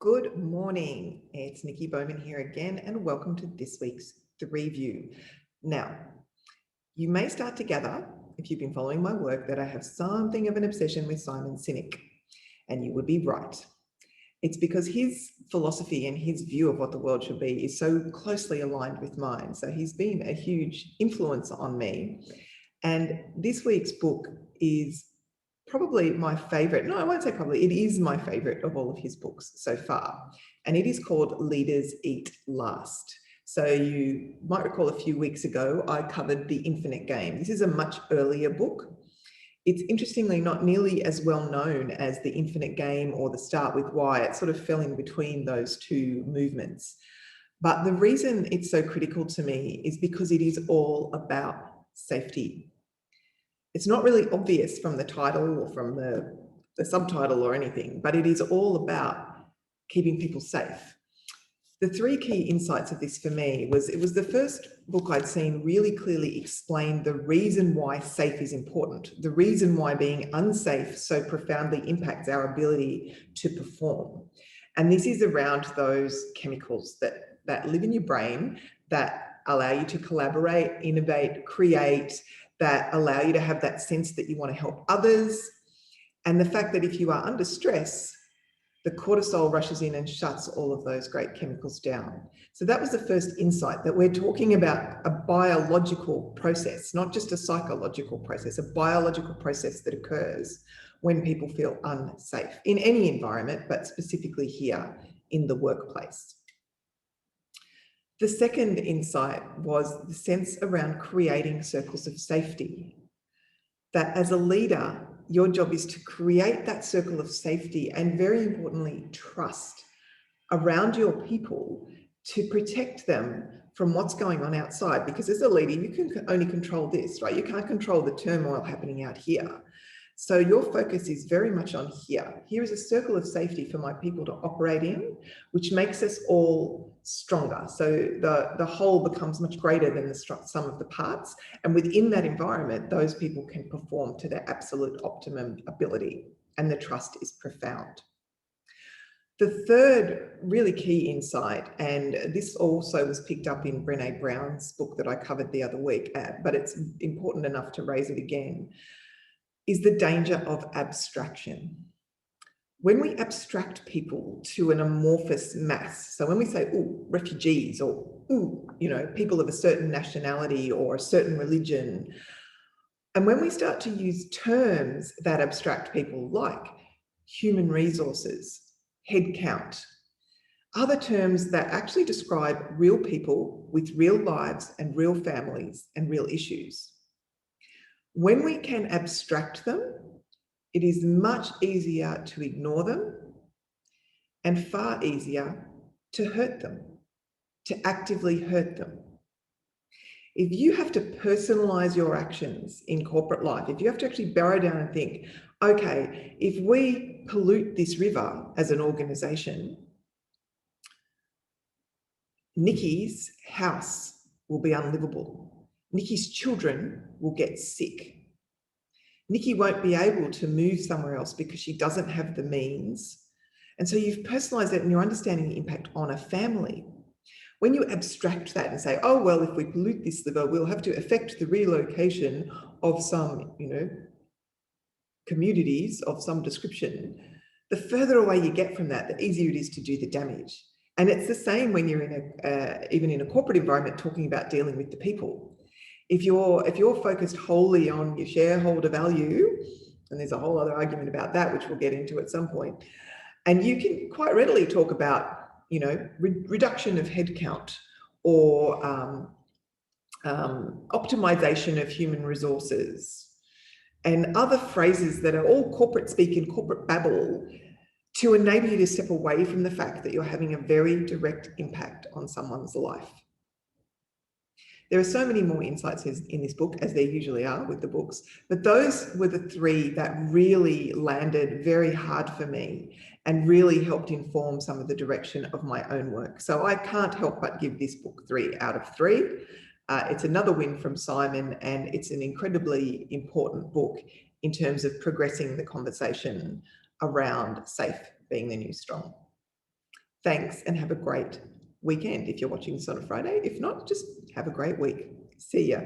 Good morning. It's Nikki Bowman here again, and welcome to this week's Threeview. Now, you may start to gather, if you've been following my work, that I have something of an obsession with Simon Sinek, and you would be right. It's because his philosophy and his view of what the world should be is so closely aligned with mine. So he's been a huge influence on me. And this week's book is probably my favorite. No, I won't say probably. It is my favorite of all of his books so far. And it is called Leaders Eat Last. So you might recall a few weeks ago, I covered The Infinite Game. This is a much earlier book. It's interestingly not nearly as well known as The Infinite Game or The Start With Why. It sort of fell in between those two movements. But the reason it's so critical to me is because it is all about safety. It's not really obvious from the title or from the subtitle or anything, but it is all about keeping people safe. The three key insights of this for me was it was the first book I'd seen really clearly explain the reason why safe is important, the reason why being unsafe so profoundly impacts our ability to perform. And this is around those chemicals that live in your brain that allow you to collaborate, innovate, create, that allow you to have that sense that you want to help others. And the fact that if you are under stress, the cortisol rushes in and shuts all of those great chemicals down. So that was the first insight, that we're talking about a biological process, not just a psychological process, a biological process that occurs when people feel unsafe in any environment, but specifically here in the workplace. The second insight was the sense around creating circles of safety. That as a leader, your job is to create that circle of safety and, very importantly, trust around your people to protect them from what's going on outside. Because as a leader, you can only control this, right? You can't control the turmoil happening out here. So your focus is very much on here. Here is a circle of safety for my people to operate in, which makes us all stronger. So the whole becomes much greater than the sum of the parts. And within that environment, those people can perform to their absolute optimum ability. And the trust is profound. The third really key insight, and this also was picked up in Brené Brown's book that I covered the other week, but it's important enough to raise it again, is the danger of abstraction. When we abstract people to an amorphous mass, so when we say, oh, refugees, or, oh, people of a certain nationality or a certain religion, and when we start to use terms that abstract people like human resources, head count, other terms that actually describe real people with real lives and real families and real issues, when we can abstract them, it is much easier to ignore them and far easier to hurt them, to actively hurt them. If you have to personalize your actions in corporate life, if you have to actually burrow down and think, okay, if we pollute this river as an organization, Nikki's house will be unlivable. Nikki's children will get sick. Nikki won't be able to move somewhere else because she doesn't have the means. And so you've personalized it and you're understanding the impact on a family. When you abstract that and say, oh, well, if we pollute this river, we'll have to affect the relocation of some, communities of some description, the further away you get from that, the easier it is to do the damage. And it's the same when you're even in a corporate environment talking about dealing with the people. If you're focused wholly on your shareholder value, and there's a whole other argument about that, which we'll get into at some point, and you can quite readily talk about, reduction of headcount or optimization of human resources and other phrases that are all corporate speak and corporate babble to enable you to step away from the fact that you're having a very direct impact on someone's life. There are so many more insights in this book, as there usually are with the books, but those were the three that really landed very hard for me and really helped inform some of the direction of my own work. So I can't help but give this book 3 out of 3. It's another win from Simon, and it's an incredibly important book in terms of progressing the conversation around safe being the new strong. Thanks and have a great weekend if you're watching this on a Friday. If not, just have a great week. See ya.